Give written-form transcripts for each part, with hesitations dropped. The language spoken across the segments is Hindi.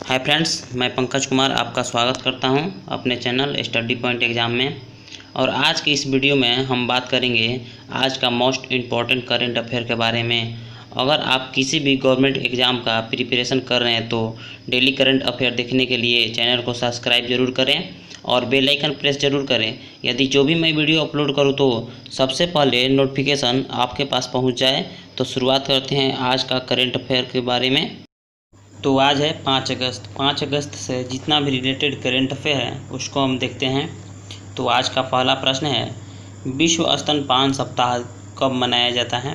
हाय फ्रेंड्स, मैं पंकज कुमार आपका स्वागत करता हूं अपने चैनल स्टडी पॉइंट एग्ज़ाम में। और आज की इस वीडियो में हम बात करेंगे आज का मोस्ट इम्पॉर्टेंट करंट अफेयर के बारे में। अगर आप किसी भी गवर्नमेंट एग्ज़ाम का प्रिपरेशन कर रहे हैं तो डेली करंट अफेयर देखने के लिए चैनल को सब्सक्राइब ज़रूर करें और बेल आइकन प्रेस ज़रूर करें, यदि जो भी मैं वीडियो अपलोड करूँ तो सबसे पहले नोटिफिकेशन आपके पास पहुँच जाए। तो शुरुआत करते हैं आज का करंट अफेयर के बारे में। तो आज है 5 अगस्त। 5 अगस्त से जितना भी रिलेटेड करंट अफेयर है उसको हम देखते हैं। तो आज का पहला प्रश्न है, विश्व स्तनपान सप्ताह कब मनाया जाता है?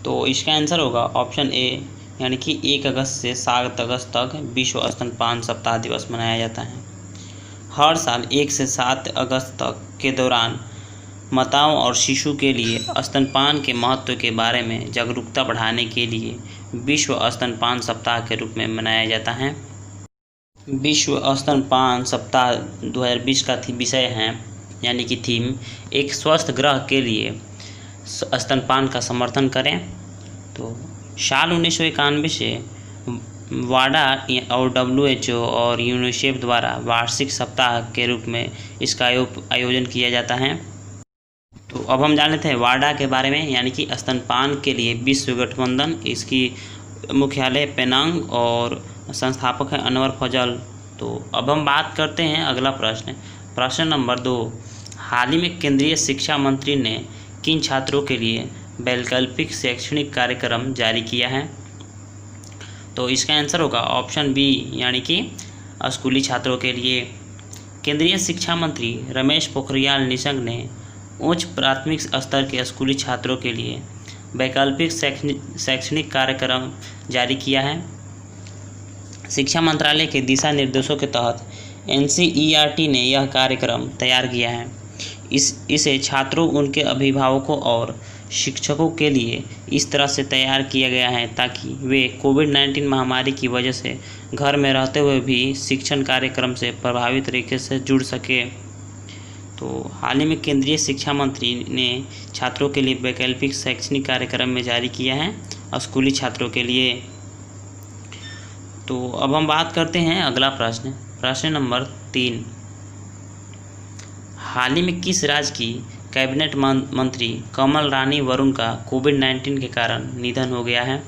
तो इसका आंसर होगा ऑप्शन ए, यानी कि 1 अगस्त से 7 अगस्त तक विश्व स्तनपान सप्ताह दिवस मनाया जाता है। हर साल 1 से 7 अगस्त तक के दौरान माताओं और शिशु के लिए स्तनपान के महत्व के बारे में जागरूकता बढ़ाने के लिए विश्व स्तनपान सप्ताह के रूप में मनाया जाता है। विश्व स्तनपान सप्ताह 2020 का विषय है, यानी कि थीम, एक स्वस्थ ग्रह के लिए स्तनपान का समर्थन करें। तो साल 1991 से वाडा और WHO और यूनिसेफ द्वारा वार्षिक सप्ताह के रूप में इसका आयोजन किया जाता है। तो अब हम जान लेते हैं वाडा के बारे में, यानी कि स्तनपान के लिए विश्व गठबंधन। इसकी मुख्यालय पेनांग और संस्थापक है अनवर फजल। तो अब हम बात करते हैं अगला प्रश्न नंबर 2। हाल ही में केंद्रीय शिक्षा मंत्री ने किन छात्रों के लिए वैकल्पिक शैक्षणिक कार्यक्रम जारी किया है? तो इसका आंसर होगा ऑप्शन बी, यानी कि स्कूली छात्रों के लिए। केंद्रीय शिक्षा मंत्री रमेश पोखरियाल निशंक ने उच्च प्राथमिक स्तर के स्कूली छात्रों के लिए वैकल्पिक शैक्षणिक कार्यक्रम जारी किया है। शिक्षा मंत्रालय के दिशा निर्देशों के तहत NCERT ने यह कार्यक्रम तैयार किया है। इसे छात्रों, उनके अभिभावकों और शिक्षकों के लिए इस तरह से तैयार किया गया है ताकि वे कोविड-19 महामारी की वजह से घर में रहते हुए भी शिक्षण कार्यक्रम से प्रभावी तरीके से जुड़ सके। तो हाल ही में केंद्रीय शिक्षा मंत्री ने छात्रों के लिए वैकल्पिक शैक्षणिक कार्यक्रम में जारी किया है स्कूली छात्रों के लिए। तो अब हम बात करते हैं अगला प्रश्न नंबर 3। हाल ही में किस राज्य की कैबिनेट मंत्री कमल रानी वरुण का कोविड-19 के कारण निधन हो गया है?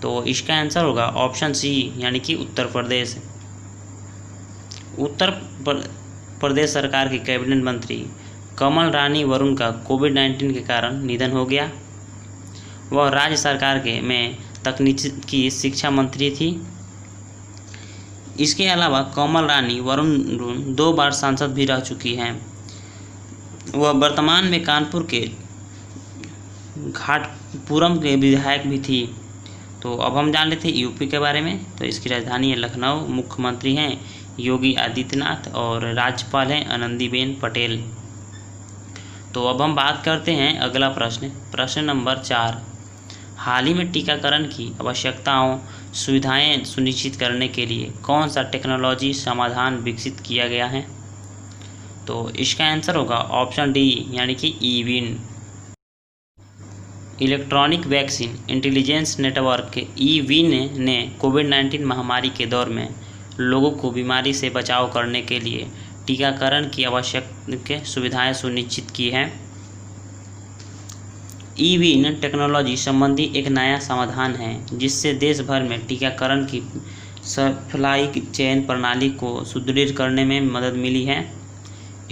तो इसका आंसर होगा ऑप्शन सी, यानी कि उत्तर प्रदेश। उत्तर प्रदेश सरकार के कैबिनेट मंत्री कमल रानी वरुण का कोविड-19 के कारण निधन हो गया। वह राज्य सरकार में तकनीकी शिक्षा मंत्री थी। इसके अलावा कमल रानी वरुण 2 बार सांसद भी रह चुकी हैं। वह वर्तमान में कानपुर के घाटपुरम के विधायक भी थी। तो अब हम जान लेते हैं यूपी के बारे में। तो इसकी राजधानी है लखनऊ। मुख्यमंत्री हैं योगी आदित्यनाथ और राज्यपाल हैं आनंदीबेन पटेल। तो अब हम बात करते हैं अगला प्रश्न नंबर 4। हाल ही में टीकाकरण की आवश्यकताओं सुविधाएं सुनिश्चित करने के लिए कौन सा टेक्नोलॉजी समाधान विकसित किया गया है? तो इसका आंसर होगा ऑप्शन डी, यानी कि eVIN. Electronic vaccine intelligence network eVIN ने कोविड-19 महामारी के दौर में लोगों को बीमारी से बचाव करने के लिए टीकाकरण की आवश्यक सुविधाएं सुनिश्चित की हैं। ईविन टेक्नोलॉजी संबंधी एक नया समाधान है जिससे देश भर में टीकाकरण की सप्लाई चेन प्रणाली को सुदृढ़ करने में मदद मिली है।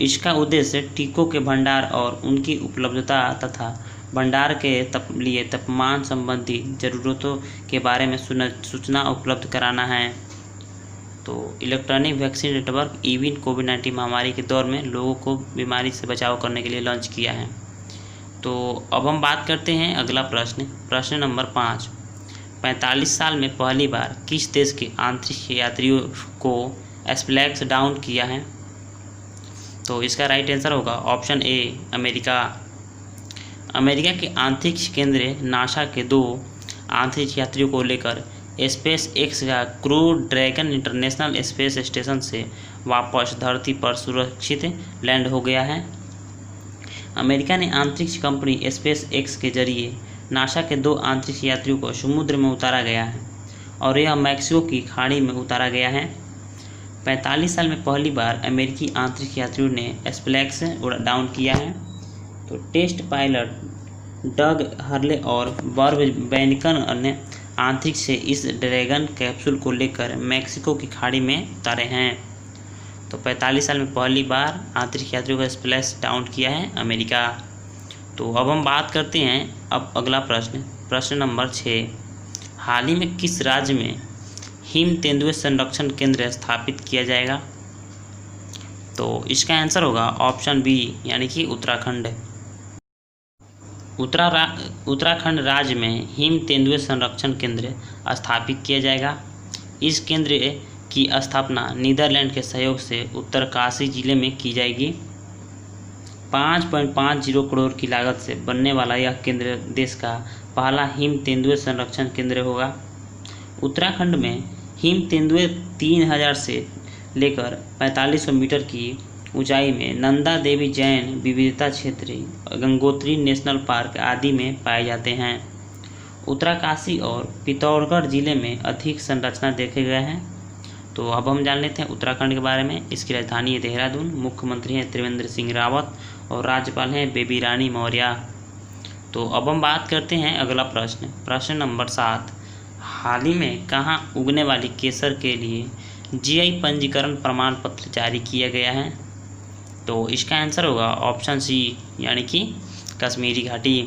इसका उद्देश्य टीकों के भंडार और उनकी उपलब्धता तथा भंडार के लिए तापमान संबंधी ज़रूरतों के बारे में सूचना उपलब्ध कराना है। तो इलेक्ट्रॉनिक वैक्सीन नेटवर्क ईविन कोविड-19 महामारी के दौर में लोगों को बीमारी से बचाव करने के लिए लॉन्च किया है। तो अब हम बात करते हैं अगला प्रश्न नंबर 5। 45 साल में पहली बार किस देश के अंतरिक्ष यात्रियों को स्प्लैश डाउन किया है? तो इसका राइट आंसर होगा ऑप्शन ए, अमेरिका। अमेरिका के अंतरिक्ष केंद्र नासा के 2 अंतरिक्ष यात्रियों को लेकर SpaceX का crew dragon international space station से वापस धरती पर सुरक्षित लैंड हो गया है। अमेरिका ने अंतरिक्ष कंपनी SpaceX के जरिए नासा के 2 अंतरिक्ष यात्रियों को समुद्र में उतारा गया है और यह मैक्सिको की खाड़ी में उतारा गया है। 45 साल में पहली बार अमेरिकी आंतरिक यात्रियों ने स्पेसएक्स डाउन किया है। तो टेस्ट पायलट डग हर्ले और बर्ब बैनिकन ने आंतरिक से इस ड्रैगन कैप्सूल को लेकर मैक्सिको की खाड़ी में उतारे हैं। तो 45 साल में पहली बार आंतरिक यात्रियों का स्पेस डाउन किया है अमेरिका। तो अब हम बात करते हैं अब अगला प्रश्न नंबर 6। हाल ही में किस राज्य में हिम तेंदुए संरक्षण केंद्र स्थापित किया जाएगा? तो इसका आंसर होगा ऑप्शन बी यानी कि उत्तराखंड। उत्तराखंड राज्य में हिम तेंदुए संरक्षण केंद्र स्थापित किया जाएगा। इस केंद्र की स्थापना नीदरलैंड के सहयोग से उत्तरकाशी जिले में की जाएगी। 5.50 करोड़ की लागत से बनने वाला यह केंद्र देश का पहला हिम तेंदुए संरक्षण केंद्र होगा। उत्तराखंड में हिम तेंदुए 3000 से लेकर 4500 मीटर की ऊंचाई में नंदा देवी जैन विविधता क्षेत्र, गंगोत्री नेशनल पार्क आदि में पाए जाते हैं। उत्तरकाशी और पिथौरागढ़ जिले में अधिक संरचना देखे गए हैं। तो अब हम जान लेते हैं उत्तराखंड के बारे में। इसकी राजधानी है देहरादून, मुख्यमंत्री हैं त्रिवेंद्र सिंह रावत और राज्यपाल हैं बेबी रानी मौर्य। तो अब हम बात करते हैं अगला प्रश्न नंबर 7। हाल ही में कहाँ उगने वाली केसर के लिए जीआई पंजीकरण प्रमाण पत्र जारी किया गया है? तो इसका आंसर होगा ऑप्शन सी यानी कि कश्मीरी घाटी।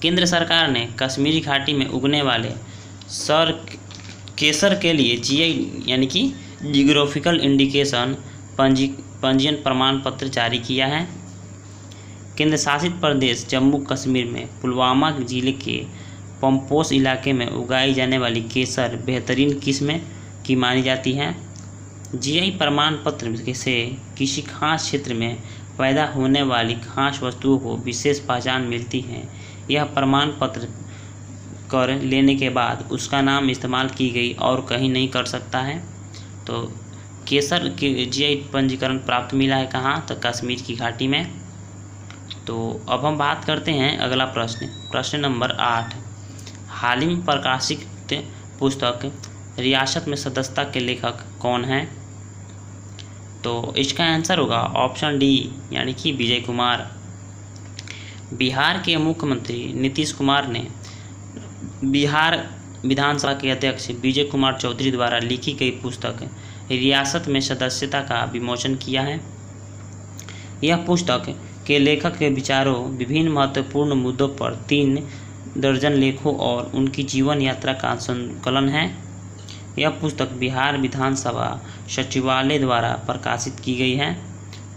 केंद्र सरकार ने कश्मीरी घाटी में उगने वाले केसर के लिए जीआई यानी कि जियोग्राफिकल इंडिकेशन पंजीयन प्रमाण पत्र जारी किया है। केंद्र शासित प्रदेश जम्मू कश्मीर में पुलवामा जिले के पंपोस इलाके में उगाई जाने वाली केसर बेहतरीन किस्म की मानी जाती है। जीआई प्रमाण पत्र से किसी खास क्षेत्र में पैदा होने वाली खास वस्तुओं को विशेष पहचान मिलती है। यह प्रमाण पत्र कर लेने के बाद उसका नाम इस्तेमाल की गई और कहीं नहीं कर सकता है। तो केसर के जीआई पंजीकरण प्राप्त मिला है कहाँ? तो कश्मीर की घाटी में। तो अब हम बात करते हैं अगला प्रश्न नंबर 8। हाल ही में प्रकाशित पुस्तक रियासत में सदस्यता के लेखक कौन हैं? तो इसका आंसर होगा ऑप्शन डी यानी कि विजय कुमार। बिहार के मुख्यमंत्री नीतीश कुमार ने बिहार विधानसभा के अध्यक्ष विजय कुमार चौधरी द्वारा लिखी गई पुस्तक रियासत में सदस्यता का विमोचन किया है। यह पुस्तक के लेखक के विचारों, विभिन्न महत्वपूर्ण मुद्दों पर 3 दर्जन लेखों और उनकी जीवन यात्रा का संकलन है। यह पुस्तक बिहार विधानसभा सचिवालय द्वारा प्रकाशित की गई है।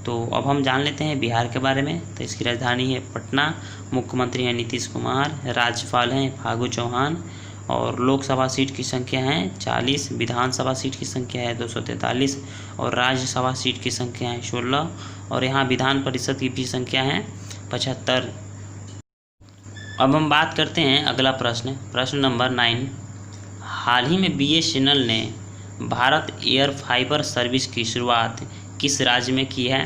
तो अब हम जान लेते हैं बिहार के बारे में। तो इसकी राजधानी है पटना, मुख्यमंत्री हैं नीतीश कुमार, राज्यपाल हैं फागू चौहान और लोकसभा सीट की संख्या है 40, विधानसभा सीट की संख्या है 243 और राज्यसभा सीट की संख्या है 16 और यहाँ विधान परिषद की भी संख्या है 75। अब हम बात करते हैं अगला प्रश्न नंबर 9। हाल ही में BSNL ने भारत एयर फाइबर सर्विस की शुरुआत किस राज्य में की है?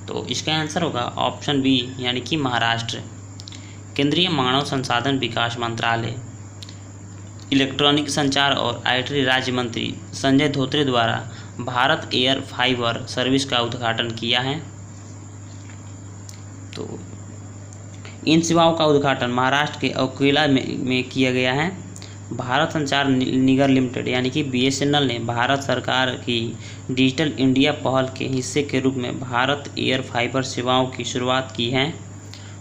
तो इसका आंसर होगा ऑप्शन बी यानी कि महाराष्ट्र। केंद्रीय मानव संसाधन विकास मंत्रालय, इलेक्ट्रॉनिक संचार और IT राज्य मंत्री संजय धोत्रे द्वारा भारत एयर फाइबर सर्विस का उद्घाटन किया है। तो इन सेवाओं का उद्घाटन महाराष्ट्र के अकोला में किया गया है। भारत संचार निगम लिमिटेड यानी कि BSNL ने भारत सरकार की डिजिटल इंडिया पहल के हिस्से के रूप में भारत एयर फाइबर सेवाओं की शुरुआत की है।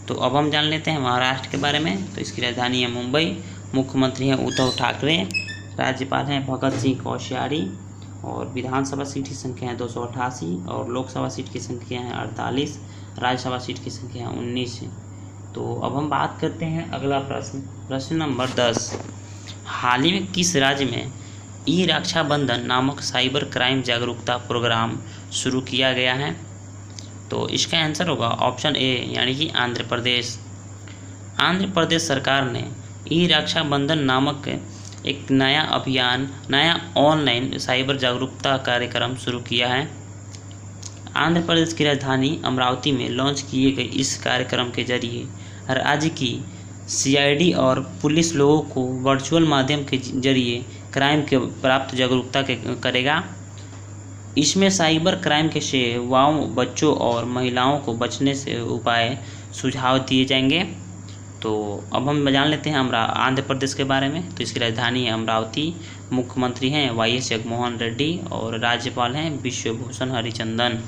तो अब हम जान लेते हैं महाराष्ट्र के बारे में। तो इसकी राजधानी है मुंबई, मुख्यमंत्री हैं उद्धव ठाकरे, राज्यपाल हैं भगत सिंह कोश्यारी और विधानसभा सीट की संख्या है 288 और लोकसभा सीट की संख्या है 48, राज्यसभा सीट की संख्या है 19। तो अब हम बात करते हैं अगला प्रश्न नंबर 10। हाल ही में किस राज्य में ई रक्षाबंधन नामक साइबर क्राइम जागरूकता प्रोग्राम शुरू किया गया है? तो इसका आंसर होगा ऑप्शन ए यानी कि आंध्र प्रदेश। आंध्र प्रदेश सरकार ने ई रक्षाबंधन नामक एक नया ऑनलाइन साइबर जागरूकता कार्यक्रम शुरू किया है। आंध्र प्रदेश की राजधानी अमरावती में लॉन्च किए गए इस कार्यक्रम के जरिए राज्य की CID और पुलिस लोगों को वर्चुअल माध्यम के जरिए क्राइम के प्राप्त जागरूकता करेगा। इसमें साइबर क्राइम के सेवाओं, बच्चों और महिलाओं को बचने से उपाय सुझाव दिए जाएंगे। तो अब हम जान लेते हैं आंध्र प्रदेश के बारे में। तो इसकी राजधानी है अमरावती, मुख्यमंत्री हैं YS जगनमोहन रेड्डी और राज्यपाल हैं विश्वभूषण हरिचंदन।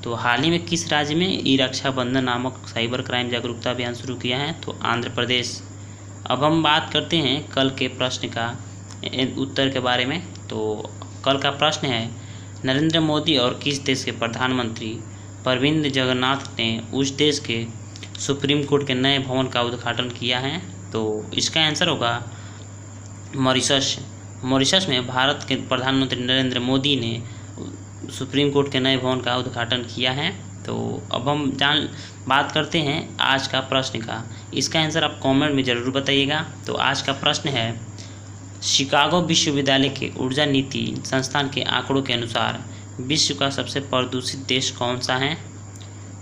तो हाल ही में किस राज्य में ई रक्षाबंधन नामक साइबर क्राइम जागरूकता अभियान शुरू किया है? तो आंध्र प्रदेश। अब हम बात करते हैं कल के प्रश्न का उत्तर के बारे में। तो कल का प्रश्न है, नरेंद्र मोदी और किस देश के प्रधानमंत्री प्रविंद जगन्नाथ ने उस देश के सुप्रीम कोर्ट के नए भवन का उद्घाटन किया है? तो इसका आंसर होगा मॉरिशस। मॉरिशस में भारत के प्रधानमंत्री नरेंद्र मोदी ने सुप्रीम कोर्ट के नए भवन का उद्घाटन किया है। तो अब हम बात करते हैं आज का प्रश्न का। इसका आंसर आप कमेंट में ज़रूर बताइएगा। तो आज का प्रश्न है, शिकागो विश्वविद्यालय के ऊर्जा नीति संस्थान के आंकड़ों के अनुसार विश्व का सबसे प्रदूषित देश कौन सा है?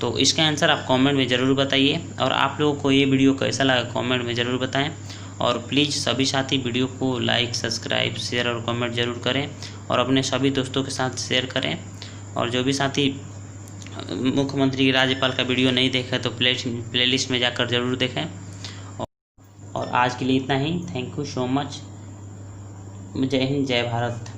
तो इसका आंसर आप कमेंट में ज़रूर बताइए। और आप लोगों को ये वीडियो कैसा लगा कमेंट में ज़रूर बताएं। और प्लीज़ सभी साथी वीडियो को लाइक, सब्सक्राइब, शेयर और कमेंट ज़रूर करें और अपने सभी दोस्तों के साथ शेयर करें। और जो भी साथी मुख्यमंत्री राज्यपाल का वीडियो नहीं देखा तो प्लेलिस्ट में जाकर ज़रूर देखें। और आज के लिए इतना ही। Thank you so much. जय हिंद, जय भारत।